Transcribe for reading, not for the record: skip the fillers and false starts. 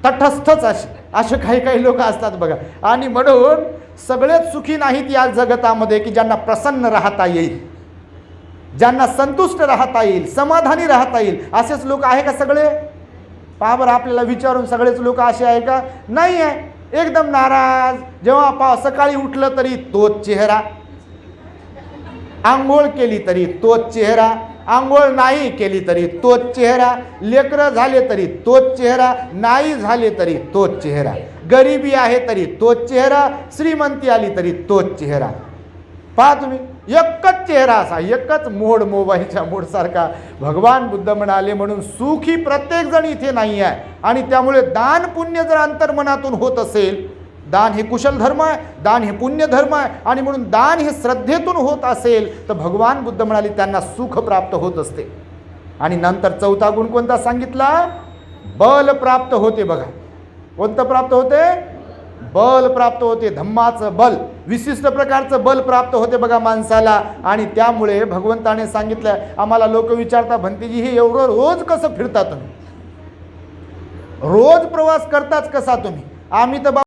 तटस्थच असे काही काही लोक असतात बघा. आणि म्हणून सगळेच सुखी नाहीत या जगतामध्ये की ज्यांना प्रसन्न राहता येईल, ज्यांना संतुष्ट राहता येईल, समाधानी राहता येईल. असेच लोक आहे का सगळे? पहा बरं, आपल्याला विचारून सगळेच लोक असे आहे का? नाही आहे. एकदम नाराज. जेव्हा सकाळी उठलं तरी तोच चेहरा, आंघोळ केली तरी तोच चेहरा, आंघोळ नाही केली तरी तोच चेहरा, लेकरं झाले तरी तोच चेहरा, नाही झाले तरी तोच चेहरा, गरिबी आहे तरी तोच चेहरा, श्रीमंती आली तरी तोच चेहरा. पहा तुम्ही, एकच चेहरा असा, एकच मोड, मोबाईलच्या मोडसारखा. भगवान बुद्ध म्हणाले म्हणून सुखी प्रत्येक जण इथे नाही आहे. आणि त्यामुळे दान पुण्य जर अंतर्मनातून होत असेल, दान हे कुशल धर्म आहे, दान हे पुण्य धर्म आहे, आणि म्हणून दान हे श्रद्धेतून होत असेल तर भगवान बुद्ध म्हणाले त्यांना सुख प्राप्त होत असते. आणि नंतर चौथा गुण कोणता सांगितला? बल प्राप्त होते. बघा, कोणतं प्राप्त होते? बल प्राप्त होते. धम्माचं बल, विशिष्ट प्रकारचं बल प्राप्त होते बघा माणसाला. आणि त्यामुळे भगवंताने सांगितलं, आम्हाला लोक विचारता, भंतेजी हे एवढं रोज कसं फिरता तुम्ही, रोज प्रवास करताच कसा तुम्ही? आम्ही तर